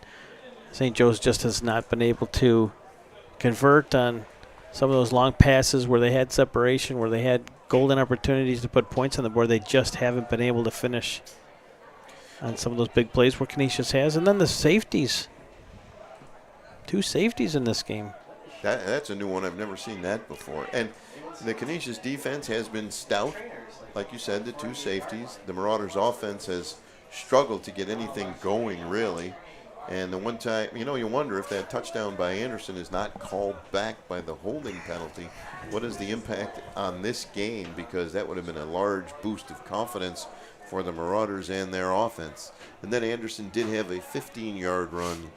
St. Joe's just has not been able to convert on some of those long passes where they had separation, where they had golden opportunities to put points on the board. They just haven't been able to finish on some of those big plays where Canisius has. And then the safeties. 2 safeties in this game. That's a new one. I've never seen that before. And the Canisius defense has been stout. Like you said, the 2 safeties. The Marauders offense has struggled to get anything going, really. And the one time, you know, you wonder if that touchdown by Anderson is not called back by the holding penalty. What is the impact on this game? Because that would have been a large boost of confidence for the Marauders and their offense. And then Anderson did have a 15-yard run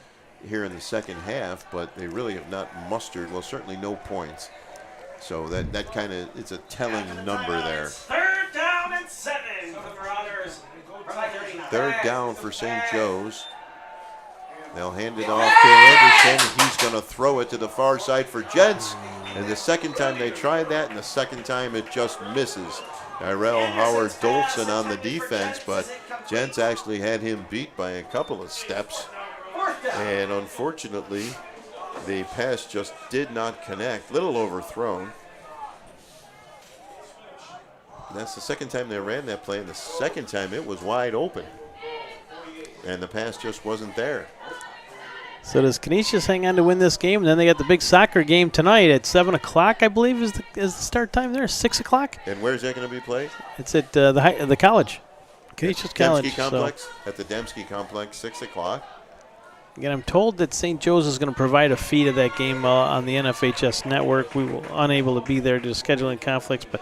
here in the second half, but they really have not mustered, well, certainly no points. So that kind of, it's a telling number there. Third down and 7 for the Marauders. Third down for St. Joe's. They'll hand it off to Anderson. He's going to throw it to the far side for Gents. And the second time they tried that, and the second time it just misses. Tyrell Howard Dolson on the defense, but Gents actually had him beat by a couple of steps. And unfortunately, the pass just did not connect. Little overthrown. That's the second time they ran that play, and the second time it was wide open. And the pass just wasn't there. So does Canisius hang on to win this game? And then they got the big soccer game tonight at 7 o'clock, I believe, is the start time there, 6 o'clock? And where's that going to be played? It's at the college, Canisius College. Dembski Complex, at the Dembski Complex, 6 o'clock. Again, I'm told that St. Joe's is going to provide a feed of that game on the NFHS network. We were unable to be there due to scheduling conflicts, but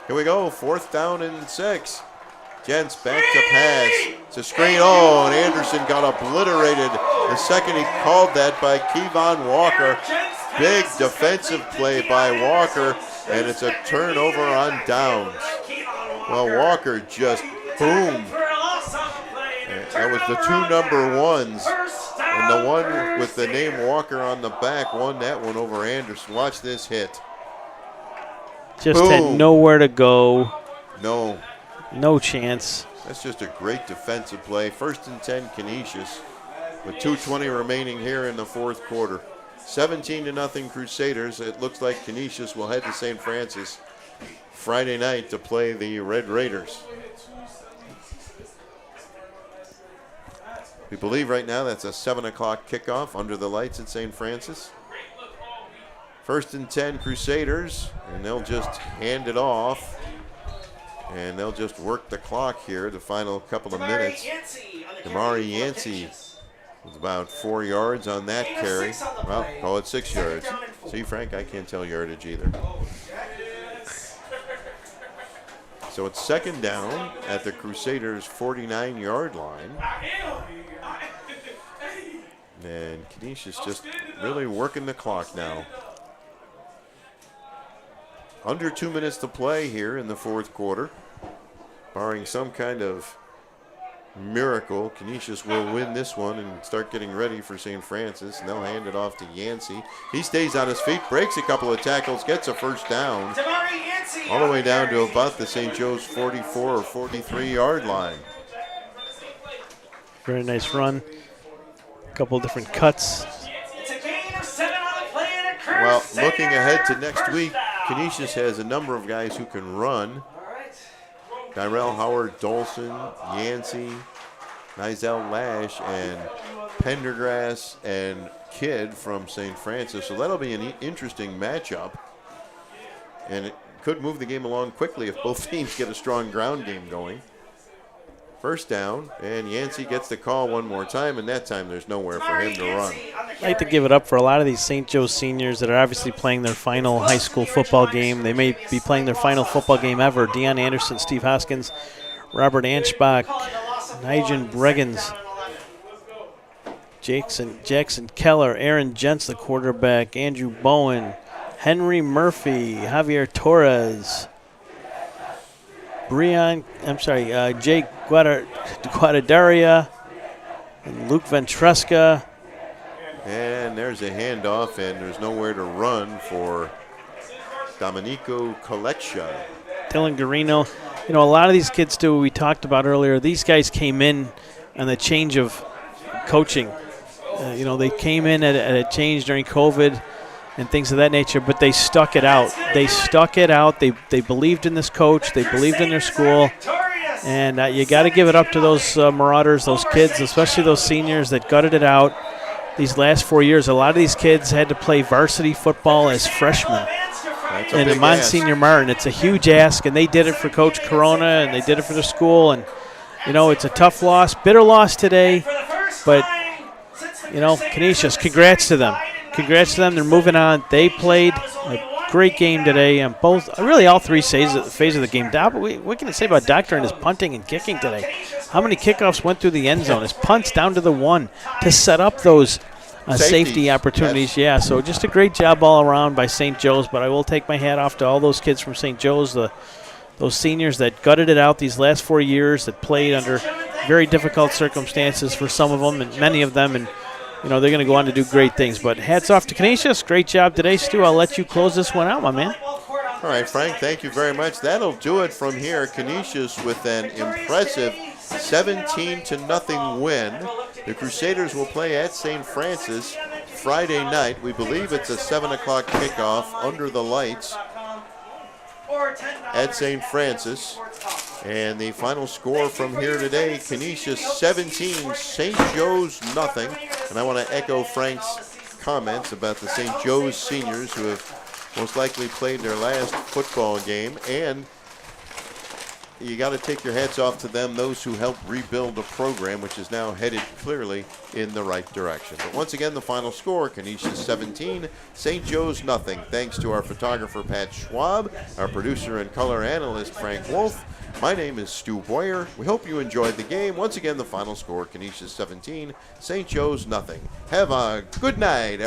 here we go, 4th down and 6. Gents back to pass. It's a screen. Oh, and Anderson got obliterated the second he called that by Kevon Walker. Big defensive play by Walker, and it's a turnover on downs. Well, Walker just boom. That was the 2 number 1s, and the one with the name Walker on the back won that one over Anderson. Watch this hit. Just boom. Had nowhere to go. No chance. That's just a great defensive play. 1st and 10 Canisius with 2:20 remaining here in the 4th quarter. 17-0 Crusaders. It looks like Canisius will head to St. Francis Friday night to play the Red Raiders. We believe right now that's a 7 o'clock kickoff under the lights at St. Francis. 1st and 10 Crusaders, and they'll just hand it off. And they'll just work the clock here, the final couple of minutes. Damari Yancey was about 4 yards on that carry. Well, call it 6 yards. See, Frank, I can't tell yardage either. So it's 2nd down at the Crusaders' 49-yard line. And Canisius just really working the clock now. Under 2 minutes to play here in the fourth quarter. Barring some kind of miracle, Canisius will win this one and start getting ready for St. Francis. And they'll hand it off to Yancey. He stays on his feet, breaks a couple of tackles, gets a first down. All the way down to about the St. Joe's 44 or 43 yard line. Very nice run. A couple different cuts. It's a gain of 7 on the play and a curse. Well, looking ahead to next week, Canisius has a number of guys who can run. Tyrell Howard, Dolson, Yancey, Nizell Lash, and Pendergrass and Kidd from St. Francis. So that'll be an interesting matchup. And it could move the game along quickly if both teams get a strong ground game going. First down, and Yancey gets the call one more time, and that time there's nowhere for him to run. I'd like to give it up for a lot of these St. Joe seniors that are obviously playing their final high school football game. They may be playing their final football game ever. Deion Anderson, Steve Hoskins, Robert Anschbach, Nigel Breggins, Jackson Keller, Aaron Jentz, the quarterback, Andrew Bowen, Henry Murphy, Javier Torres, Jake Guadadaria, and Luke Ventresca. And there's a handoff, and there's nowhere to run for Domenico Coleccia. Dylan Garino. You know, a lot of these kids do what we talked about earlier. These guys came in on the change of coaching. They came in at a change during COVID and things of that nature, but they stuck it out. They believed in this coach. They believed in their school. And you got to give it up to those Marauders, those kids, especially those seniors that gutted it out these last 4 years. A lot of these kids had to play varsity football as freshmen. And in Monsignor Martin, it's a huge ask, and they did it for Coach Corona, and they did it for the school. And, it's a tough loss, bitter loss today. But, Canisius, congrats to them. Congrats to them. They're moving on. They played a great game today on all three phases of the game. What can I say about Doctor and his punting and kicking today? How many kickoffs went through the end zone? His punts down to the 1 to set up those safety opportunities. Yes. Yeah, so just a great job all around by St. Joe's, but I will take my hat off to all those kids from St. Joe's, those seniors that gutted it out these last 4 years, that played under very difficult circumstances for some of them and many of them, and they're going to go on to do great things. But hats off to Canisius. Great job today, Stu. I'll let you close this one out, my man. All right, Frank, thank you very much. That'll do it from here. Canisius with an impressive 17-0 win. The Crusaders will play at St. Francis Friday night. We believe it's a 7 o'clock kickoff under the lights at St. Francis. And the final score from here today, Canisius 17, St. Joe's nothing. And I want to echo Frank's comments about the St. Joe's seniors who have most likely played their last football game. And you got to take your hats off to them, those who helped rebuild the program, which is now headed clearly in the right direction. But once again, the final score, Canisius 17, St. Joe's nothing. Thanks to our photographer, Pat Schwab, our producer and color analyst, Frank Wolf. My name is Stu Boyer. We hope you enjoyed the game. Once again, the final score, Canisius 17, St. Joe's nothing. Have a good night, everyone.